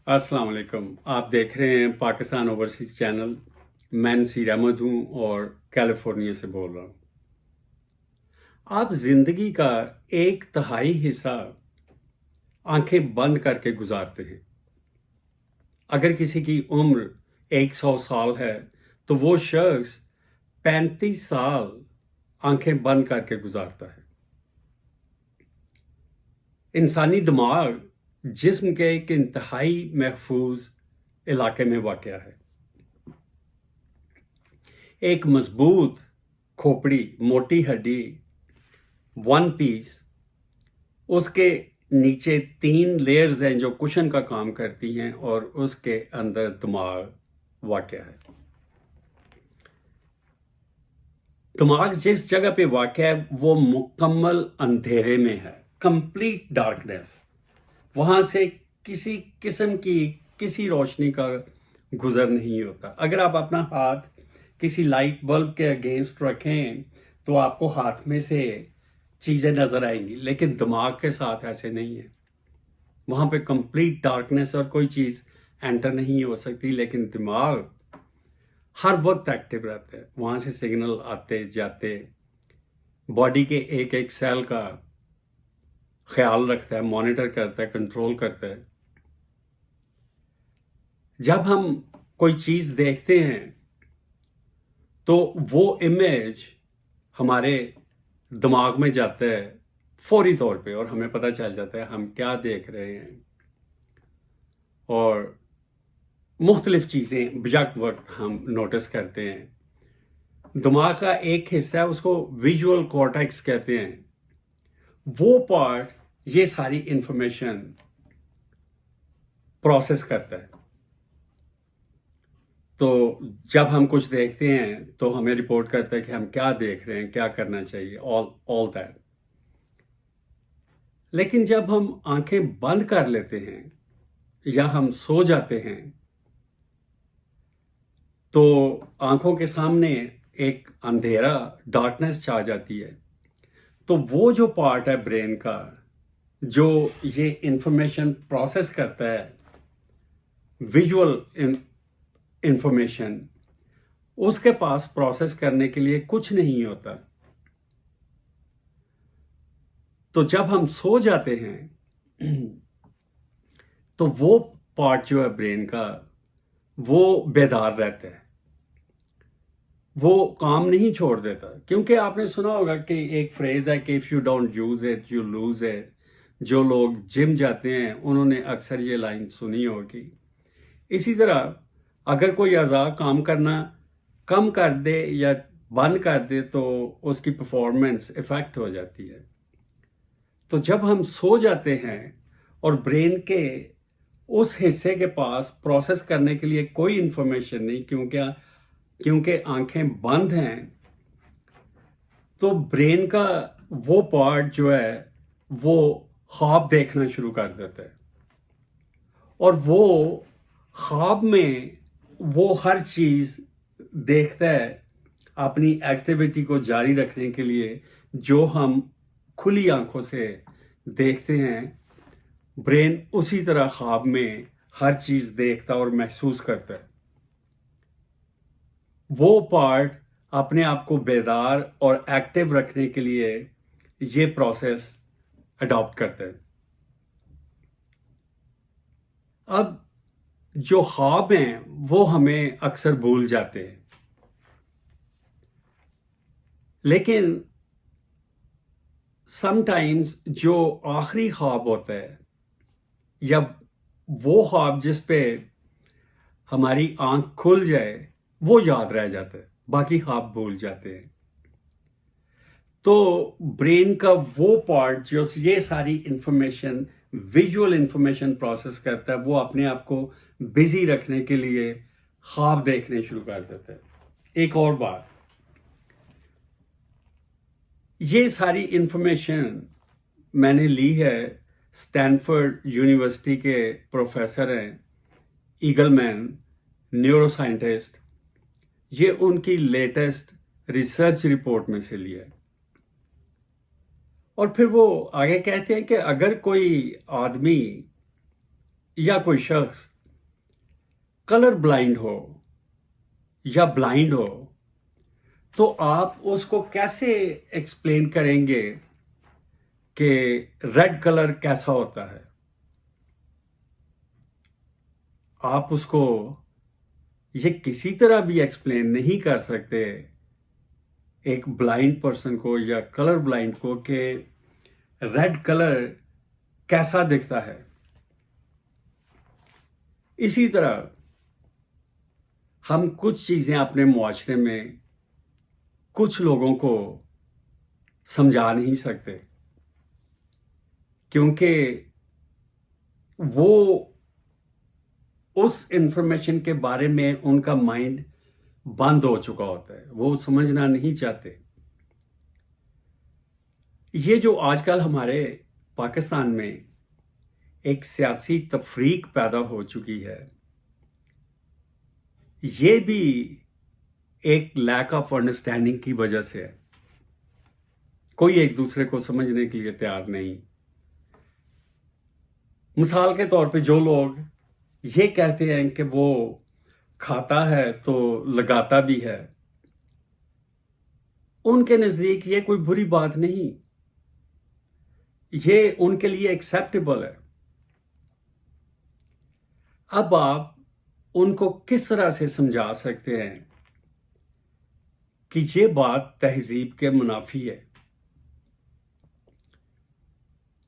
अस्सलाम वालेकुम। आप देख रहे हैं पाकिस्तान ओवरसीज़ चैनल। मैं नसीर अहमद हूँ और कैलिफोर्निया से बोल रहा हूँ। आप ज़िंदगी का एक तिहाई हिस्सा आंखें बंद करके गुजारते हैं। अगर किसी की उम्र 100 साल है तो वो शख्स 35 साल आंखें बंद करके गुजारता है। इंसानी दिमाग जिस्म के एक इंतहाई महफूज इलाके में वाक़या है। एक मजबूत खोपड़ी, मोटी हड्डी, वन पीस, उसके नीचे 3 लेयर्स हैं जो कुशन का काम करती हैं और उसके अंदर दिमाग वाक़या है। दिमाग जिस जगह पे वाक़या है वो मुकम्मल अंधेरे में है, कंप्लीट डार्कनेस। वहाँ से किसी किस्म की किसी रोशनी का गुजर नहीं होता। अगर आप अपना हाथ किसी लाइट बल्ब के अगेंस्ट रखें तो आपको हाथ में से चीज़ें नज़र आएंगी, लेकिन दिमाग के साथ ऐसे नहीं है। वहाँ पे कंप्लीट डार्कनेस और कोई चीज़ एंटर नहीं हो सकती, लेकिन दिमाग हर वक्त एक्टिव रहता है। वहाँ से सिग्नल आते जाते बॉडी के एक एक सेल का ख्याल रखता है, मॉनिटर करता है, कंट्रोल करता है। जब हम कोई चीज़ देखते हैं तो वो इमेज हमारे दिमाग में जाता है फौरी तौर पे और हमें पता चल जाता है हम क्या देख रहे हैं। और मुख्तलिफ चीज़ें बजट वक्त हम नोटिस करते हैं। दिमाग का एक हिस्सा है, उसको विजुअल कॉर्टेक्स कहते हैं। वो पार्ट ये सारी इंफॉर्मेशन प्रोसेस करता है। तो जब हम कुछ देखते हैं तो हमें रिपोर्ट करता है कि हम क्या देख रहे हैं, क्या करना चाहिए, ऑल दैट। लेकिन जब हम आंखें बंद कर लेते हैं या हम सो जाते हैं तो आंखों के सामने एक अंधेरा, डार्कनेस छा जाती है। तो वो जो पार्ट है ब्रेन का जो ये इंफॉर्मेशन प्रोसेस करता है, विजुअल इंफॉर्मेशन, उसके पास प्रोसेस करने के लिए कुछ नहीं होता। तो जब हम सो जाते हैं तो वो पार्ट जो है ब्रेन का वो बेदार रहता है, वो काम नहीं छोड़ देता। क्योंकि आपने सुना होगा कि एक फ्रेज है कि if you don't use it you lose it. जो लोग जिम जाते हैं उन्होंने अक्सर ये लाइन सुनी होगी। इसी तरह अगर कोई अज़ा काम करना कम कर दे या बंद कर दे तो उसकी परफॉर्मेंस इफ़ेक्ट हो जाती है। तो जब हम सो जाते हैं और ब्रेन के उस हिस्से के पास प्रोसेस करने के लिए कोई इंफॉर्मेशन नहीं, क्योंकि आंखें बंद हैं, तो ब्रेन का वो पार्ट जो है वो ख्वाब देखना शुरू कर देता है। और वो ख्वाब में वो हर चीज़ देखता है अपनी एक्टिविटी को जारी रखने के लिए जो हम खुली आंखों से देखते हैं। ब्रेन उसी तरह ख्वाब में हर चीज़ देखता और महसूस करता है। वो पार्ट अपने आप को बेदार और एक्टिव रखने के लिए ये प्रोसेस अडॉप्ट करता है। अब जो ख्वाब हैं वो हमें अक्सर भूल जाते हैं, लेकिन समटाइम्स जो आखिरी ख्वाब होता है या वो ख्वाब जिस पे हमारी आंख खुल जाए वो याद रह जाता है, बाकी ख्वाब भूल जाते हैं। तो ब्रेन का वो पार्ट जो ये सारी इंफॉर्मेशन, विजुअल इंफॉर्मेशन प्रोसेस करता है, वो अपने आप को बिजी रखने के लिए ख्वाब देखने शुरू कर देता है। एक और बात, ये सारी इंफॉर्मेशन मैंने ली है स्टैनफोर्ड यूनिवर्सिटी के प्रोफेसर हैं ईगलमैन, न्यूरो साइंटिस्ट। ये उनकी लेटेस्ट रिसर्च रिपोर्ट में से लिया है। और फिर वो आगे कहते हैं कि अगर कोई आदमी या कोई शख्स कलर ब्लाइंड हो या ब्लाइंड हो, तो आप उसको कैसे एक्सप्लेन करेंगे कि रेड कलर कैसा होता है? आप उसको ये किसी तरह भी एक्सप्लेन नहीं कर सकते एक ब्लाइंड पर्सन को या कलर ब्लाइंड को कि रेड कलर कैसा दिखता है। इसी तरह हम कुछ चीज़ें अपने मुआशरे में कुछ लोगों को समझा नहीं सकते, क्योंकि वो उस इंफॉर्मेशन के बारे में उनका माइंड बंद हो चुका होता है, वो समझना नहीं चाहते। ये जो आजकल हमारे पाकिस्तान में एक सियासी तफरीक पैदा हो चुकी है, ये भी एक लैक ऑफ अंडरस्टैंडिंग की वजह से है। कोई एक दूसरे को समझने के लिए तैयार नहीं। मिसाल के तौर पे जो लोग ये कहते हैं कि वो खाता है तो लगाता भी है, उनके नज़दीक ये कोई बुरी बात नहीं, ये उनके लिए एक्सेप्टेबल है। अब आप उनको किस तरह से समझा सकते हैं कि ये बात तहजीब के मुनाफी है?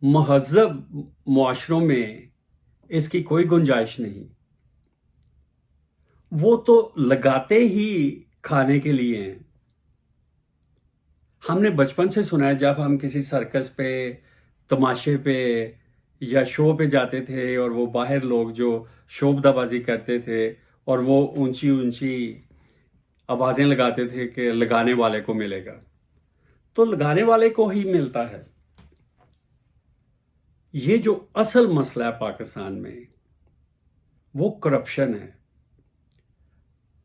महज़ब मुआशरों में इसकी कोई गुंजाइश नहीं। वो तो लगाते ही खाने के लिए हैं। हमने बचपन से सुना है, जब हम किसी सर्कस पे, तमाशे पे या शो पे जाते थे और वो बाहर लोग जो शोबदाबाजी करते थे और वो ऊंची ऊंची आवाज़ें लगाते थे कि लगाने वाले को मिलेगा, तो लगाने वाले को ही मिलता है। ये जो असल मसला है पाकिस्तान में, वो करप्शन है।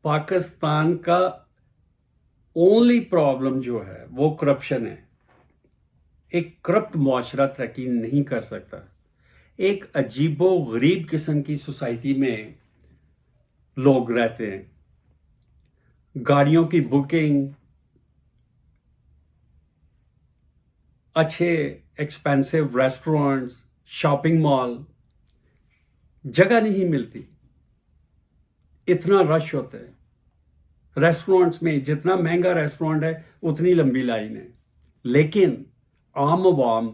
पाकिस्तान का ओनली प्रॉब्लम जो है वो करप्शन है। एक करप्ट मुआशरा तरक्की नहीं कर सकता। एक अजीबो गरीब किस्म की सोसाइटी में लोग रहते हैं। गाड़ियों की बुकिंग, अच्छे एक्सपेंसिव रेस्टोरेंट्स, शॉपिंग मॉल, जगह नहीं मिलती, इतना रश होता है। रेस्टोरेंट्स में जितना महंगा रेस्टोरेंट है उतनी लंबी लाइन है, लेकिन आम आवाम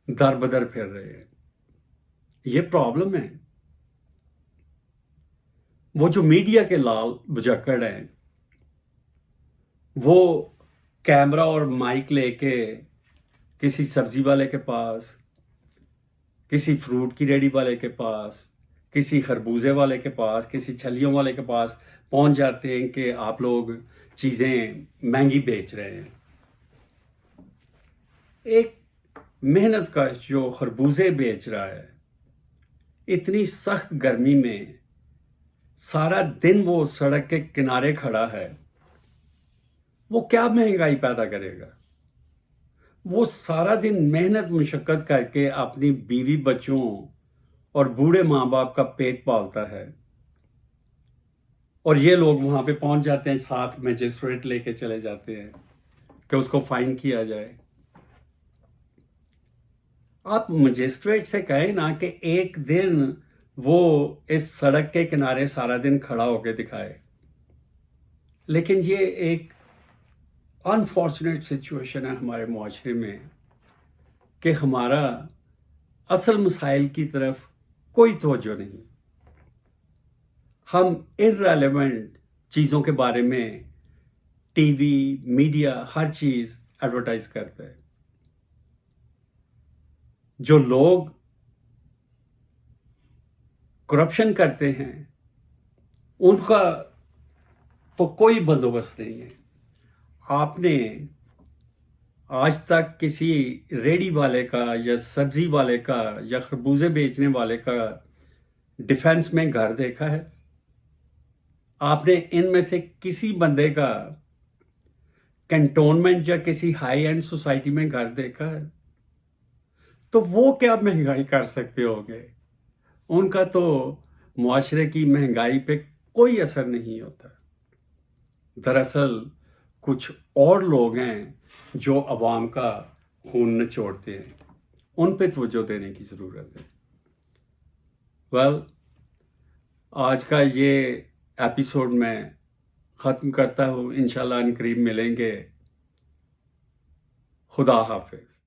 दर बदर फिर रहे हैं। ये प्रॉब्लम है। वो जो मीडिया के लाल बुजक्कड़ हैं, वो कैमरा और माइक लेके किसी सब्जी वाले के पास, किसी फ्रूट की रेडी वाले के पास, किसी खरबूजे वाले के पास, किसी छलियों वाले के पास पहुंच जाते हैं कि आप लोग चीज़ें महंगी बेच रहे हैं। एक मेहनत का जो खरबूजे बेच रहा है, इतनी सख्त गर्मी में सारा दिन वो सड़क के किनारे खड़ा है, वो क्या महंगाई पैदा करेगा? वो सारा दिन मेहनत मुशक्कत करके अपनी बीवी बच्चों और बूढ़े माँ बाप का पेट पालता है, और ये लोग वहाँ पे पहुँच जाते हैं, साथ मजिस्ट्रेट लेके चले जाते हैं कि उसको फाइन किया जाए। आप मजिस्ट्रेट से कहें ना कि एक दिन वो इस सड़क के किनारे सारा दिन खड़ा होकर दिखाए। लेकिन ये एक अनफॉर्चुनेट सिचुएशन है हमारे मुआशरे में कि हमारा असल मसाइल की तरफ कोई तवज्जो नहीं। हम इर्रेलेवेंट चीज़ों के बारे में टीवी, मीडिया, हर चीज़ एडवर्टाइज करता है। जो लोग करप्शन करते हैं उनका तो कोई बंदोबस्त नहीं है। आपने आज तक किसी रेडी वाले का या सब्जी वाले का या खरबूजे बेचने वाले का डिफेंस में घर देखा है? आपने इनमें से किसी बंदे का कैंटोनमेंट या किसी हाई एंड सोसाइटी में घर देखा है? तो वो क्या महंगाई कर सकते होंगे? उनका तो मुआशरे की महंगाई पे کوئی اثر نہیں ہوتا. دراصل کچھ اور لوگ ہیں جو عوام کا خون نچوڑتے ہیں، ان پہ توجہ دینے کی ضرورت ہے. آج کا یہ ایپیسوڈ میں ختم کرتا ہوں. انشاءاللہ ان قریب ملیں گے. خدا حافظ.